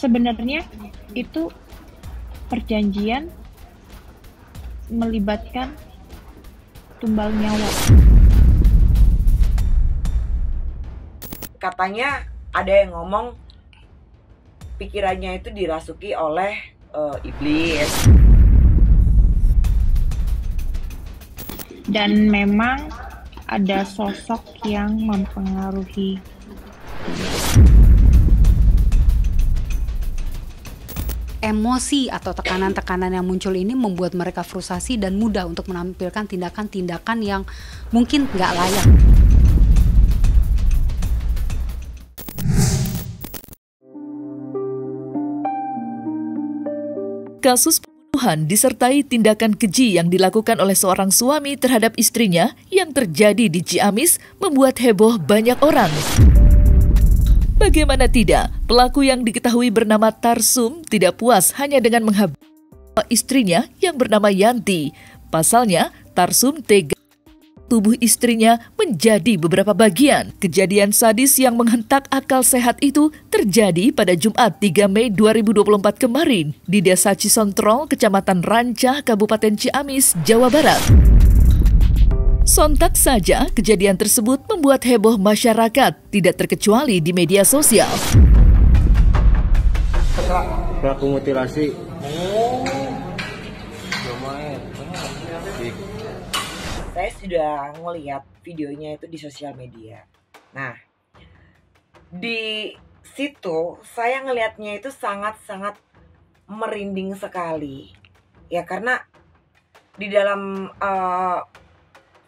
Sebenarnya itu perjanjian melibatkan tumbal nyawa. Katanya ada yang ngomong pikirannya itu dirasuki oleh iblis. Dan memang ada sosok yang mempengaruhi. Emosi atau tekanan-tekanan yang muncul ini membuat mereka frustasi dan mudah untuk menampilkan tindakan-tindakan yang mungkin nggak layak. Kasus pembunuhan disertai tindakan keji yang dilakukan oleh seorang suami terhadap istrinya yang terjadi di Ciamis membuat heboh banyak orang. Bagaimana tidak, pelaku yang diketahui bernama Tarsum tidak puas hanya dengan menghabisi istrinya yang bernama Yanti. Pasalnya, Tarsum tega tubuh istrinya menjadi beberapa bagian. Kejadian sadis yang menghentak akal sehat itu terjadi pada Jumat 3 Mei 2024 kemarin di Desa Cisontrol, Kecamatan Rancah, Kabupaten Ciamis, Jawa Barat. Sontak saja, kejadian tersebut membuat heboh masyarakat, tidak terkecuali di media sosial. Pelaku mutilasi. Saya sudah ngeliat videonya itu di sosial media. Nah, di situ saya ngelihatnya itu sangat-sangat merinding sekali. Ya karena di dalam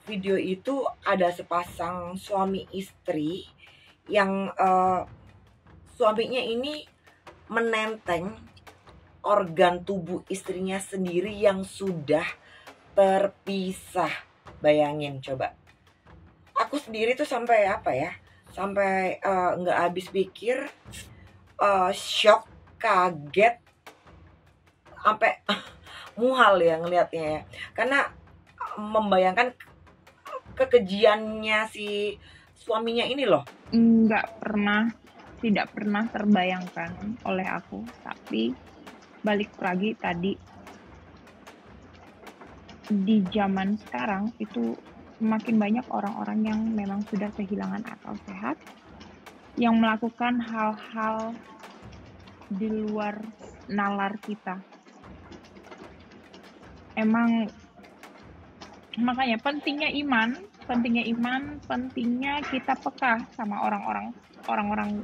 video itu ada sepasang suami istri yang suaminya ini menenteng organ tubuh istrinya sendiri yang sudah terpisah. Bayangin coba. Aku sendiri tuh sampai apa ya? Sampai nggak habis pikir, shock, kaget, sampai mual ya ngelihatnya ya. Karena membayangkan kekejiannya si suaminya ini loh. Tidak pernah terbayangkan oleh aku. Tapi balik lagi tadi, di zaman sekarang itu semakin banyak orang-orang yang memang sudah kehilangan akal sehat, yang melakukan hal-hal di luar nalar kita. Makanya pentingnya iman, pentingnya kita peka sama orang-orang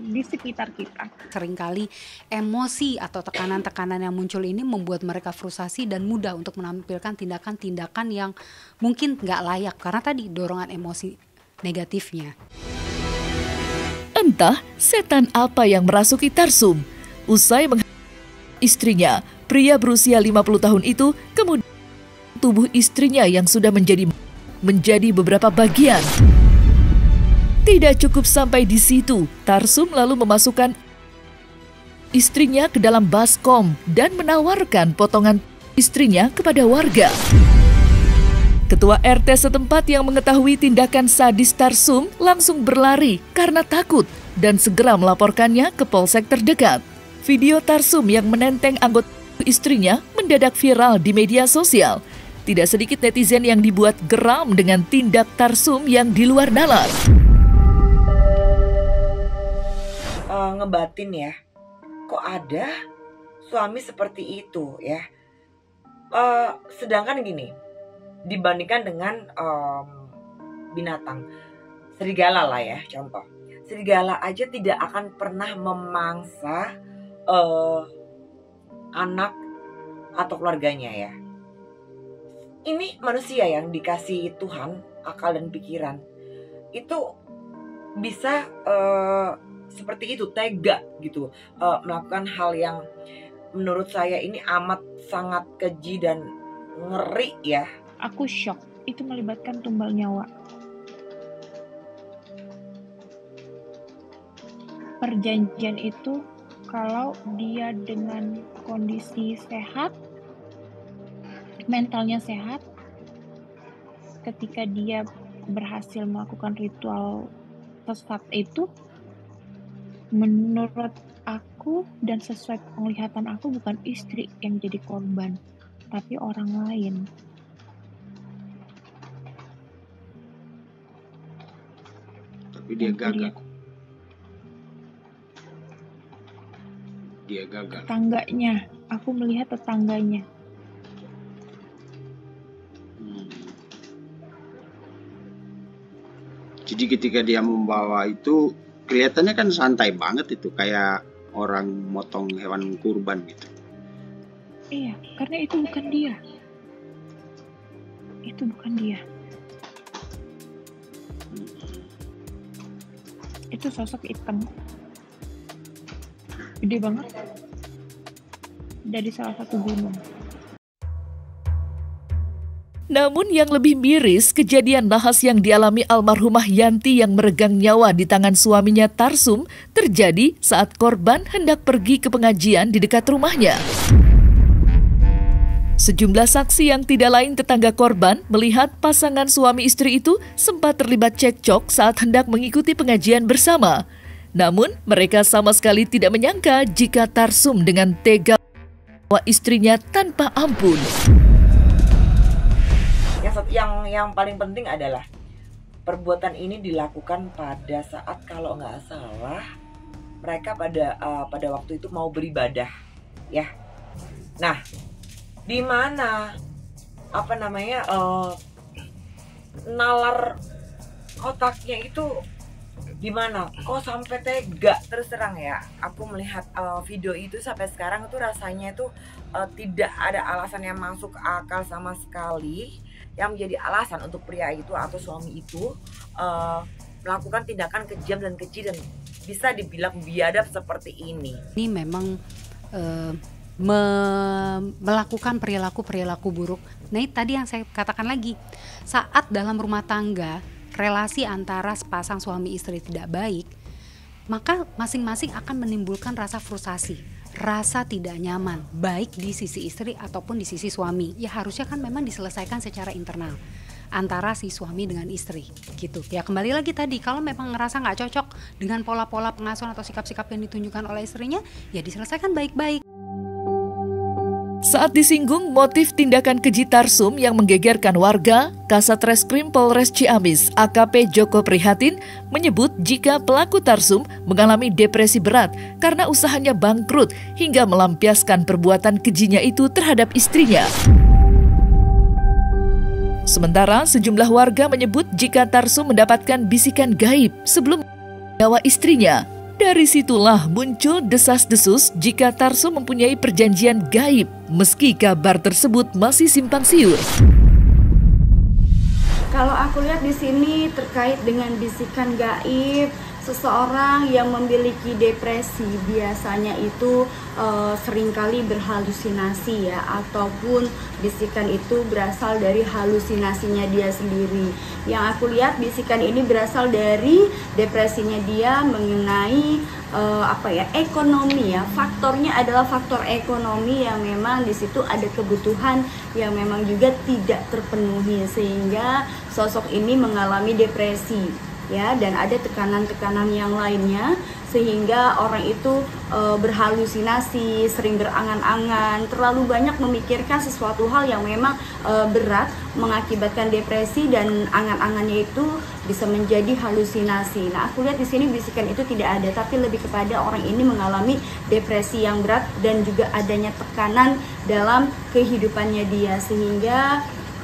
di sekitar kita. Seringkali emosi atau tekanan-tekanan yang muncul ini membuat mereka frustasi dan mudah untuk menampilkan tindakan-tindakan yang mungkin nggak layak karena tadi dorongan emosi negatifnya. Entah setan apa yang merasuki Tarsum. Usai istrinya, pria berusia 50 tahun itu kemudian tubuh istrinya yang sudah menjadi beberapa bagian. Tidak cukup sampai di situ, Tarsum lalu memasukkan istrinya ke dalam baskom dan menawarkan potongan istrinya kepada warga. Ketua RT setempat yang mengetahui tindakan sadis Tarsum langsung berlari karena takut dan segera melaporkannya ke polsek terdekat. Video Tarsum yang menenteng anggota istrinya mendadak viral di media sosial. Tidak sedikit netizen yang dibuat geram dengan tindak Tarsum yang di luar nalar. Ngebatin ya, kok ada suami seperti itu ya. Sedangkan gini, dibandingkan dengan binatang, serigala lah ya contoh. Serigala aja tidak akan pernah memangsa anak atau keluarganya ya. Ini manusia yang dikasih Tuhan akal dan pikiran, itu bisa seperti itu, tega gitu, melakukan hal yang menurut saya ini amat sangat keji dan ngeri ya. Aku shock, itu melibatkan tumbal nyawa. Perjanjian itu kalau dia dengan kondisi sehat, mentalnya sehat, ketika dia berhasil melakukan ritual sesat itu, Menurut aku dan sesuai penglihatan aku bukan istri yang jadi korban, tapi orang lain. Tapi dia Yang gagal. kulihat Dia gagal. tetangganya, aku melihat tetangganya. Jadi ketika dia membawa itu kelihatannya kan santai banget itu, kayak orang motong hewan kurban gitu. Iya, karena itu bukan dia. Itu bukan dia. Itu sosok hitam. Gede banget. Dari salah satu gunung. Namun yang lebih miris, kejadian nahas yang dialami almarhumah Yanti yang meregang nyawa di tangan suaminya Tarsum terjadi saat korban hendak pergi ke pengajian di dekat rumahnya. Sejumlah saksi yang tidak lain tetangga korban melihat pasangan suami istri itu sempat terlibat cekcok saat hendak mengikuti pengajian bersama. Namun mereka sama sekali tidak menyangka jika Tarsum dengan tega membawa istrinya tanpa ampun. Yang paling penting adalah perbuatan ini dilakukan pada saat, kalau nggak salah, mereka pada waktu itu mau beribadah, ya. Nah, di mana nalar otaknya itu di mana? Kok sampai tega? Terus terang ya, aku melihat video itu sampai sekarang itu rasanya itu tidak ada alasan yang masuk akal sama sekali yang menjadi alasan untuk pria itu atau suami itu melakukan tindakan kejam dan keji dan bisa dibilang biadab seperti ini. Ini memang melakukan perilaku buruk. Nah, tadi yang saya katakan lagi, saat dalam rumah tangga relasi antara sepasang suami istri tidak baik, maka masing-masing akan menimbulkan rasa frustasi, rasa tidak nyaman, baik di sisi istri ataupun di sisi suami. Ya harusnya kan memang diselesaikan secara internal antara si suami dengan istri gitu. Ya kembali lagi tadi, kalau memang ngerasa nggak cocok dengan pola-pola pengasuhan atau sikap-sikap yang ditunjukkan oleh istrinya, ya diselesaikan baik-baik. Saat disinggung motif tindakan keji Tarsum yang menggegerkan warga, Kasat Reskrim Polres Ciamis AKP Joko Prihatin menyebut jika pelaku Tarsum mengalami depresi berat karena usahanya bangkrut hingga melampiaskan perbuatan kejinya itu terhadap istrinya. Sementara sejumlah warga menyebut jika Tarsum mendapatkan bisikan gaib sebelum nyawa istrinya. Dari situlah muncul desas-desus jika Tarsum mempunyai perjanjian gaib, meski kabar tersebut masih simpang siur. Kalau aku lihat di sini terkait dengan bisikan gaib, seseorang yang memiliki depresi biasanya itu seringkali berhalusinasi ya, ataupun bisikan itu berasal dari halusinasinya dia sendiri. Yang aku lihat bisikan ini berasal dari depresinya dia mengenai ekonomi ya. Faktornya adalah faktor ekonomi yang memang di situ ada kebutuhan yang memang juga tidak terpenuhi sehingga sosok ini mengalami depresi. Ya, dan ada tekanan-tekanan yang lainnya sehingga orang itu berhalusinasi, sering berangan-angan, terlalu banyak memikirkan sesuatu hal yang memang berat, mengakibatkan depresi dan angan-angannya itu bisa menjadi halusinasi. Nah, aku lihat di sini bisikan itu tidak ada, tapi lebih kepada orang ini mengalami depresi yang berat dan juga adanya tekanan dalam kehidupannya dia sehingga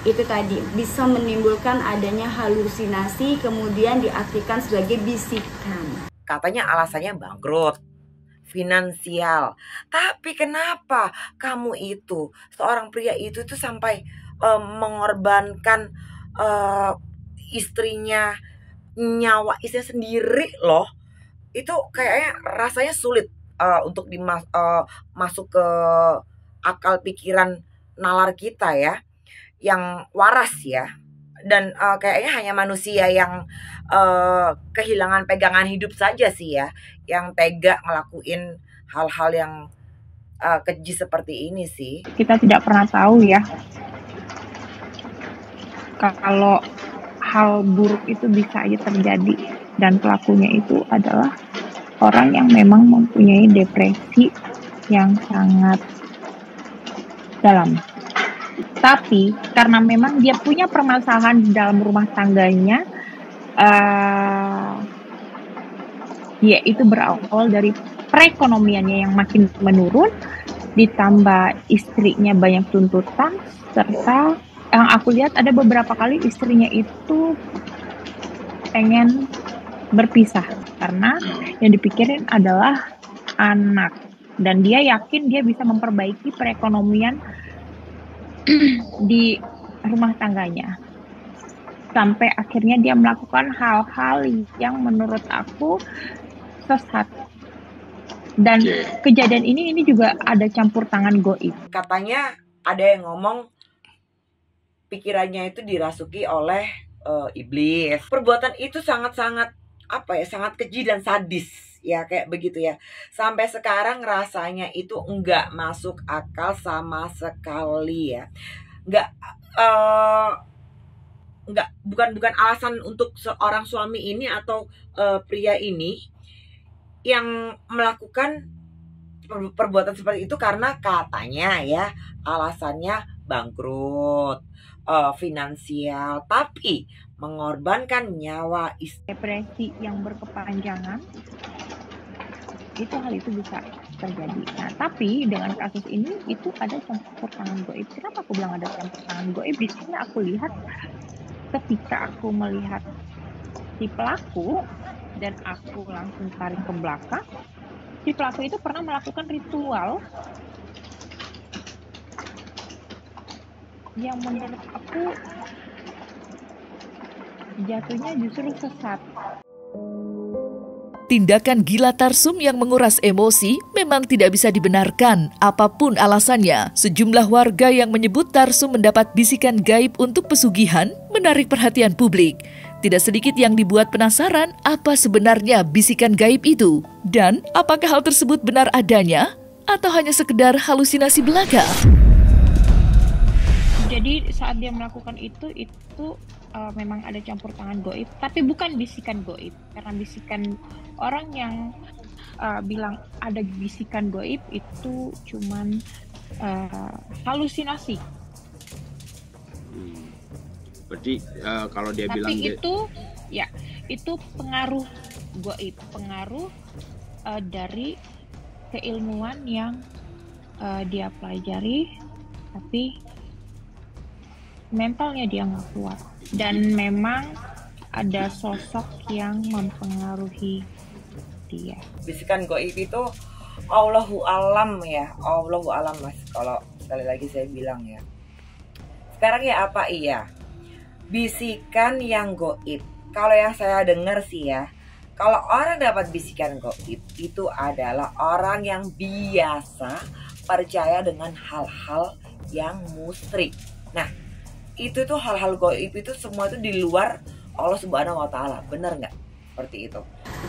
itu tadi bisa menimbulkan adanya halusinasi, kemudian diartikan sebagai bisikan. Katanya alasannya bangkrut, finansial. Tapi kenapa kamu itu, seorang pria itu tuh sampai mengorbankan istrinya, nyawa istrinya sendiri loh. Itu kayaknya rasanya sulit untuk masuk ke akal pikiran nalar kita ya, yang waras ya. Dan kayaknya hanya manusia yang kehilangan pegangan hidup saja sih ya, yang tega ngelakuin hal-hal yang keji seperti ini sih. Kita tidak pernah tahu ya kalau hal buruk itu bisa aja terjadi dan pelakunya itu adalah orang yang memang mempunyai depresi yang sangat dalam. Tapi karena memang dia punya permasalahan di dalam rumah tangganya, dia itu berawal dari perekonomiannya yang makin menurun, ditambah istrinya banyak tuntutan, serta yang aku lihat ada beberapa kali istrinya itu pengen berpisah karena yang dipikirin adalah anak, dan dia yakin dia bisa memperbaiki perekonomian di rumah tangganya, sampai akhirnya dia melakukan hal-hal yang menurut aku sesat. Dan kejadian ini juga ada campur tangan goib. Katanya ada yang ngomong pikirannya itu dirasuki oleh iblis. Perbuatan itu sangat-sangat sangat keji dan sadis ya, kayak begitu ya. Sampai sekarang rasanya itu enggak masuk akal sama sekali ya. Bukan alasan untuk seorang suami ini atau pria ini yang melakukan perbuatan seperti itu karena katanya ya alasannya bangkrut, finansial, tapi mengorbankan nyawa istri. Depresi yang berkepanjangan, hal itu bisa terjadi. Nah, tapi dengan kasus ini itu ada campur tangan goib. Kenapa aku bilang ada campur tangan goib? Di sini aku lihat ketika aku melihat si pelaku dan aku langsung tarik ke belakang, si pelaku itu pernah melakukan ritual yang menurut aku jatuhnya justru sesat. Tindakan gila Tarsum yang menguras emosi memang tidak bisa dibenarkan apapun alasannya. Sejumlah warga yang menyebut Tarsum mendapat bisikan gaib untuk pesugihan menarik perhatian publik. Tidak sedikit yang dibuat penasaran apa sebenarnya bisikan gaib itu. Dan apakah hal tersebut benar adanya atau hanya sekedar halusinasi belaka? Jadi saat dia melakukan itu memang ada campur tangan goib, tapi bukan bisikan goib. Karena bisikan orang yang bilang ada bisikan goib itu cuman halusinasi. Berarti kalau dia bilang itu pengaruh goib, pengaruh dari keilmuan yang dia pelajari, tapi mentalnya dia nggak kuat, dan memang ada sosok yang mempengaruhi dia. Bisikan goib itu Allahu alam ya, Allahu alam mas. Kalau sekali lagi saya bilang ya. Sekarang ya apa iya? Bisikan yang goib. Kalau yang saya dengar sih ya, kalau orang dapat bisikan goib itu adalah orang yang biasa percaya dengan hal-hal yang musyrik. Nah, itu tuh hal-hal goib itu semua itu di luar Allah Subhanahu wa taala. Benar nggak? Seperti itu.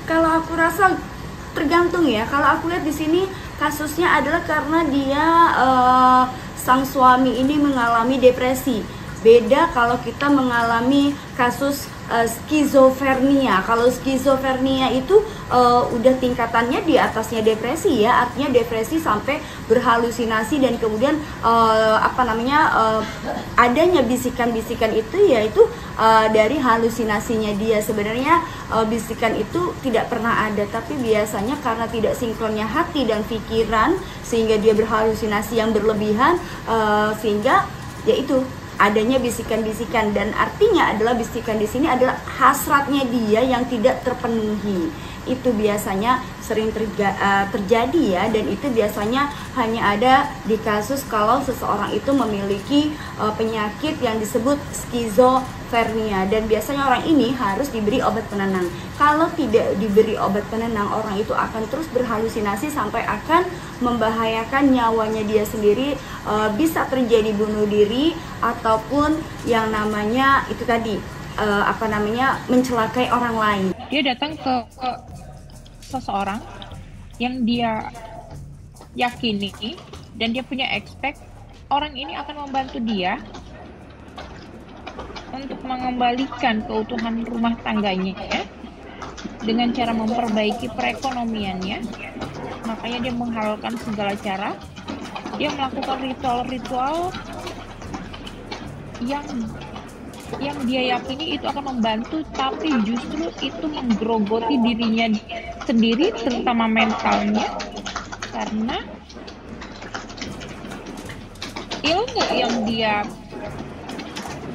Kalau aku rasa tergantung ya. Kalau aku lihat di sini kasusnya adalah karena dia sang suami ini mengalami depresi. Beda kalau kita mengalami kasus skizofrenia. Kalau skizofrenia itu udah tingkatannya di atasnya depresi ya, artinya depresi sampai berhalusinasi dan kemudian adanya bisikan-bisikan itu yaitu dari halusinasinya dia. Sebenarnya bisikan itu tidak pernah ada, tapi biasanya karena tidak sinkronnya hati dan pikiran sehingga dia berhalusinasi yang berlebihan, sehingga yaitu adanya bisikan-bisikan, dan artinya adalah bisikan di sini adalah hasratnya dia yang tidak terpenuhi. Itu biasanya sering terjadi ya, dan itu biasanya hanya ada di kasus kalau seseorang itu memiliki penyakit yang disebut skizofrenia, dan biasanya orang ini harus diberi obat penenang. Kalau tidak diberi obat penenang, orang itu akan terus berhalusinasi sampai akan membahayakan nyawanya dia sendiri, bisa terjadi bunuh diri ataupun yang namanya itu tadi mencelakai orang lain. Dia datang ke seseorang yang dia yakini dan dia punya expect orang ini akan membantu dia untuk mengembalikan keutuhan rumah tangganya ya. dengan cara memperbaiki perekonomiannya. Makanya dia menghalalkan segala cara. Dia melakukan ritual-ritual yang dia yakini itu akan membantu, tapi justru itu menggerogoti dirinya sendiri, terutama mentalnya, karena ilmu yang dia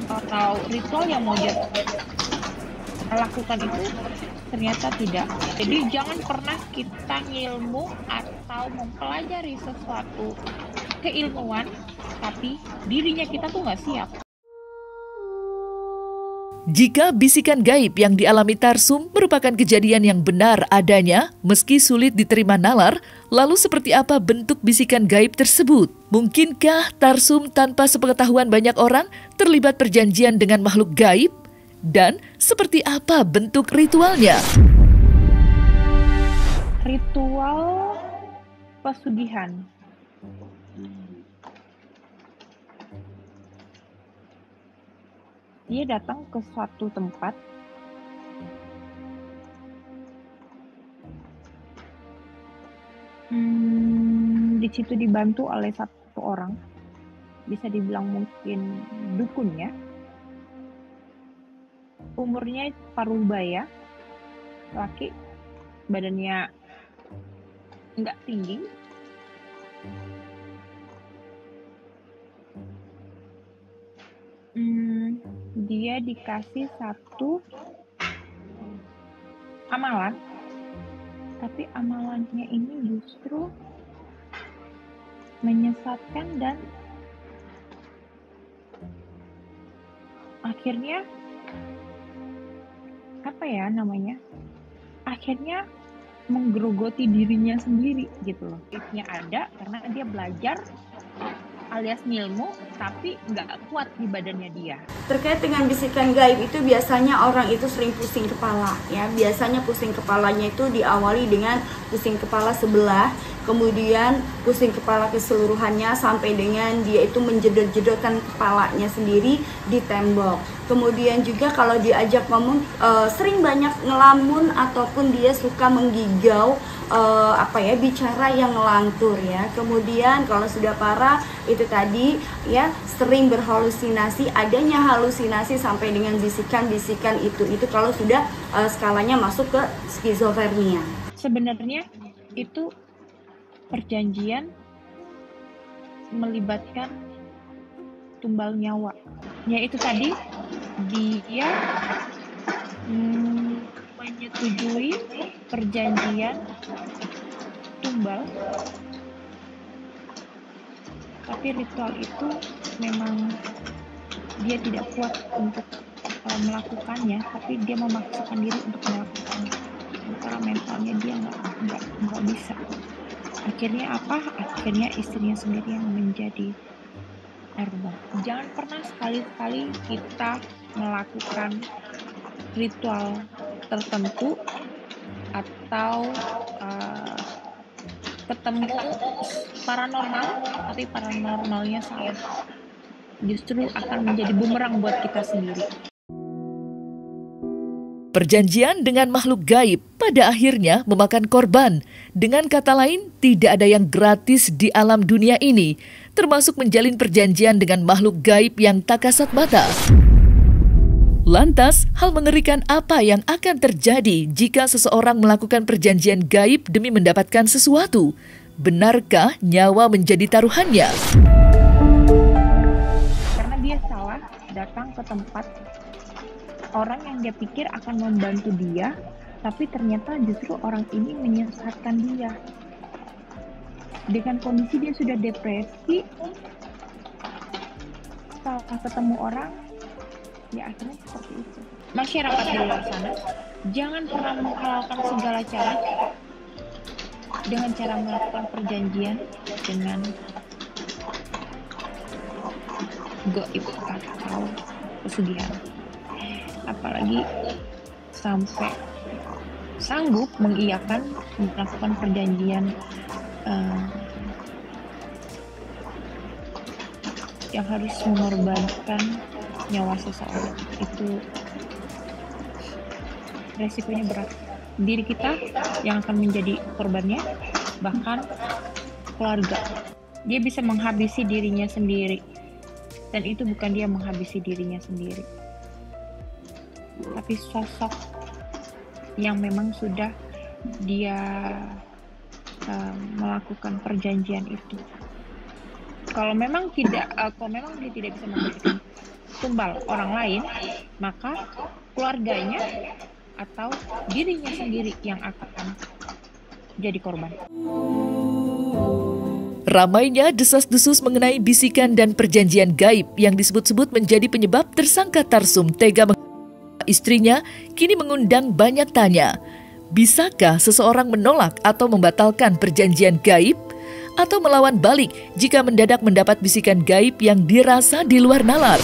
atau ritual yang mau dia lakukan itu ternyata tidak. Jadi jangan pernah kita ngilmu atau mempelajari sesuatu keilmuan, tapi dirinya kita tuh nggak siap. Jika bisikan gaib yang dialami Tarsum merupakan kejadian yang benar adanya, meski sulit diterima nalar, lalu seperti apa bentuk bisikan gaib tersebut? Mungkinkah Tarsum tanpa sepengetahuan banyak orang terlibat perjanjian dengan makhluk gaib? Dan seperti apa bentuk ritualnya? Ritual pesugihan. Dia datang ke suatu tempat, di situ dibantu oleh satu orang, bisa dibilang mungkin dukunnya. Umurnya parubaya, laki, badannya nggak tinggi. Dia dikasih satu amalan, tapi amalannya ini justru menyesatkan dan akhirnya akhirnya menggerogoti dirinya sendiri gitu loh. Itu ada karena dia belajar alias ngilmu, tapi nggak kuat di badannya dia. Terkait dengan bisikan gaib itu biasanya orang itu sering pusing kepala ya. Biasanya pusing kepalanya itu diawali dengan pusing kepala sebelah, kemudian pusing kepala keseluruhannya sampai dengan dia itu menjedot-jedotkan kepalanya sendiri di tembok. Kemudian juga kalau diajak ngomong sering banyak ngelamun ataupun dia suka menggigau, bicara yang ngelantur ya. Kemudian kalau sudah parah itu tadi ya, sering berhalusinasi, adanya halusinasi sampai dengan bisikan-bisikan itu kalau sudah skalanya masuk ke skizofrenia. Sebenarnya itu perjanjian melibatkan tumbal nyawa, yaitu tadi dia menyetujui perjanjian tumbal, tapi ritual itu memang dia tidak kuat untuk melakukannya, tapi dia memaksakan diri untuk melakukannya karena mentalnya dia nggak bisa. Akhirnya akhirnya istrinya sendiri yang menjadi korban. Jangan pernah sekali-kali kita melakukan ritual tertentu atau ketemu paranormal, tapi paranormalnya salah, justru akan menjadi bumerang buat kita sendiri. Perjanjian dengan makhluk gaib pada akhirnya memakan korban. Dengan kata lain, tidak ada yang gratis di alam dunia ini, termasuk menjalin perjanjian dengan makhluk gaib yang tak kasat mata. Lantas, hal mengerikan apa yang akan terjadi jika seseorang melakukan perjanjian gaib demi mendapatkan sesuatu? Benarkah nyawa menjadi taruhannya? Karena dia salah datang ke tempat orang yang dia pikir akan membantu dia, tapi ternyata justru orang ini menyesatkan dia. Dengan kondisi dia sudah depresi, setelah ketemu orang, ya akhirnya seperti itu. Masyarakat di luar sana, jangan pernah menghalalkan segala cara dengan cara melakukan perjanjian dengan gaib atau pesugihan. Apalagi sampai sanggup mengiyakan melakukan perjanjian yang harus mengorbankan nyawa seseorang. Itu resikonya berat. diri kita yang akan menjadi korbannya, bahkan keluarga. Dia bisa menghabisi dirinya sendiri, dan itu bukan dia menghabisi dirinya sendiri, tapi sosok yang memang sudah dia melakukan perjanjian itu. Kalau memang dia tidak bisa memberikan tumbal orang lain, maka keluarganya atau dirinya sendiri yang akan jadi korban. Ramainya desas-desus mengenai bisikan dan perjanjian gaib yang disebut-sebut menjadi penyebab tersangka Tarsum tega istrinya kini mengundang banyak tanya. Bisakah seseorang menolak atau membatalkan perjanjian gaib? Atau melawan balik jika mendadak mendapat bisikan gaib yang dirasa di luar nalar?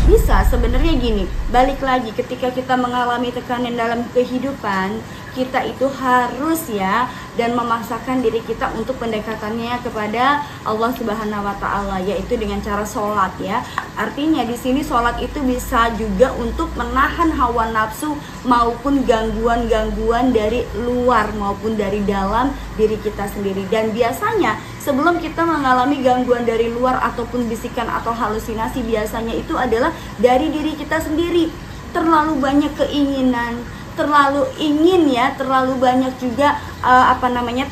Bisa, sebenarnya gini, balik lagi ketika kita mengalami tekanan dalam kehidupan, kita itu harus ya dan memaksakan diri kita untuk pendekatannya kepada Allah Subhanahu wa taala, yaitu dengan cara sholat ya. Artinya di sini sholat itu bisa juga untuk menahan hawa nafsu maupun gangguan-gangguan dari luar maupun dari dalam diri kita sendiri. Dan biasanya sebelum kita mengalami gangguan dari luar ataupun bisikan atau halusinasi, biasanya itu adalah dari diri kita sendiri. Terlalu banyak keinginan, terlalu ingin ya, terlalu banyak juga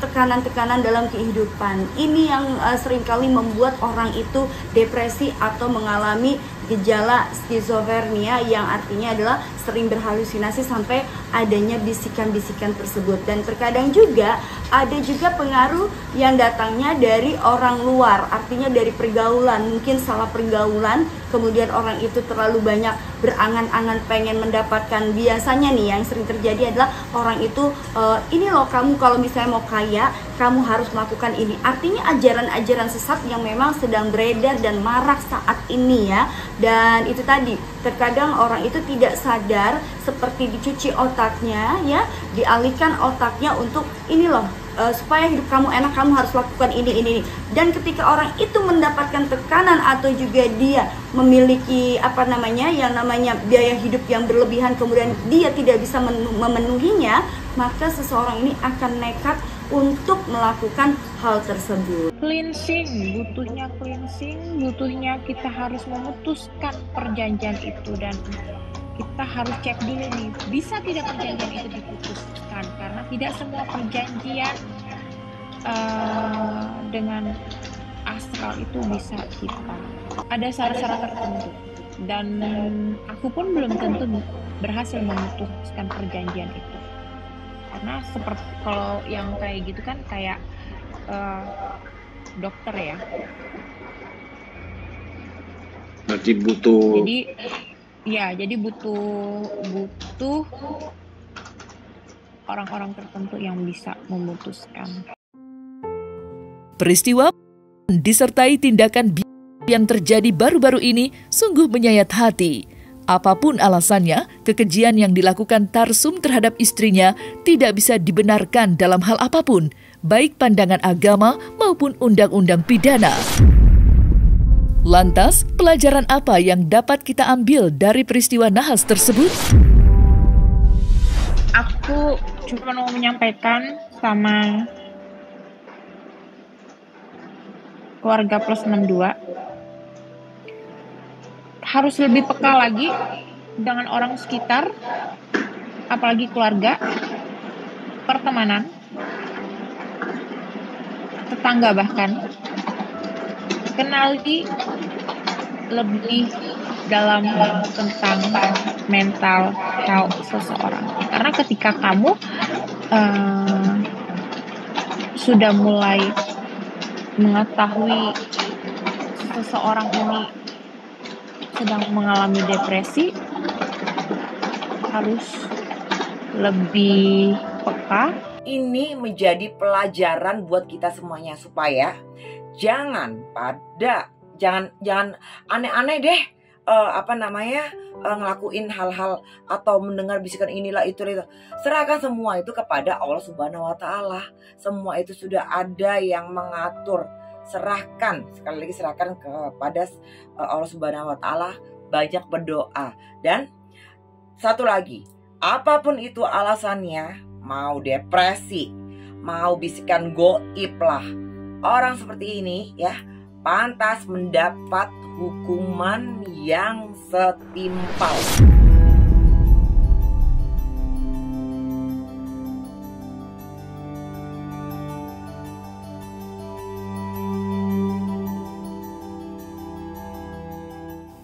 tekanan-tekanan dalam kehidupan. Ini yang seringkali membuat orang itu depresi atau mengalami gejala skizofrenia, yang artinya adalah sering berhalusinasi sampai adanya bisikan-bisikan tersebut. Dan terkadang juga ada juga pengaruh yang datangnya dari orang luar, artinya dari pergaulan, mungkin salah pergaulan, kemudian orang itu terlalu banyak berangan-angan pengen mendapatkan. Biasanya nih yang sering terjadi adalah orang itu ini loh, kamu kalau misalnya mau kaya, kamu harus melakukan ini. Artinya ajaran-ajaran sesat yang memang sedang beredar dan marak saat ini ya. Dan itu tadi, terkadang orang itu tidak sadar, seperti dicuci otaknya ya, dialihkan otaknya untuk ini loh, supaya hidup kamu enak, kamu harus lakukan ini. Dan ketika orang itu mendapatkan tekanan atau juga dia memiliki yang namanya biaya hidup yang berlebihan, kemudian dia tidak bisa memenuhinya, maka seseorang ini akan nekat untuk melakukan hal tersebut. Cleansing, butuhnya kita harus memutuskan perjanjian itu, dan kita harus cek dulu nih, bisa tidak perjanjian itu diputuskan, karena tidak semua perjanjian dengan astral itu bisa kita. Ada syarat-syarat tertentu, dan aku pun belum tentu berhasil memutuskan perjanjian itu. Karena seperti kalau yang kayak gitu kan kayak dokter ya. Berarti butuh. Jadi butuh orang-orang tertentu yang bisa memutuskan. Peristiwa disertai tindakan yang terjadi baru-baru ini sungguh menyayat hati. Apapun alasannya, kekejian yang dilakukan Tarsum terhadap istrinya tidak bisa dibenarkan dalam hal apapun, baik pandangan agama maupun undang-undang pidana. Lantas, pelajaran apa yang dapat kita ambil dari peristiwa nahas tersebut? Aku cuma mau menyampaikan sama keluarga plus 62, harus lebih peka lagi dengan orang sekitar, apalagi keluarga, pertemanan, tetangga bahkan. Kenali lebih dalam tentang mental health seseorang. Karena ketika kamu sudah mulai mengetahui seseorang ini sedang mengalami depresi, harus lebih peka. Ini menjadi pelajaran buat kita semuanya, supaya jangan aneh-aneh deh ngelakuin hal-hal atau mendengar bisikan inilah itu. Serahkan semua itu kepada Allah Subhanahu wa taala. Semua itu sudah ada yang mengatur. Serahkan, sekali lagi serahkan kepada Allah Subhanahu wa taala, banyak berdoa. Dan satu lagi, Apapun itu alasannya, mau depresi, mau bisikan goib lah, orang seperti ini ya pantas mendapat hukuman yang setimpal.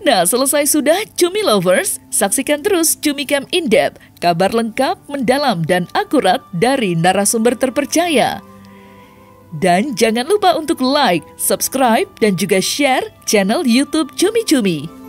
Nah, selesai sudah Cumi Lovers, saksikan terus Cumi Camp In-Depth, kabar lengkap, mendalam, dan akurat dari narasumber terpercaya. Dan jangan lupa untuk like, subscribe, dan juga share channel YouTube Cumi Cumi.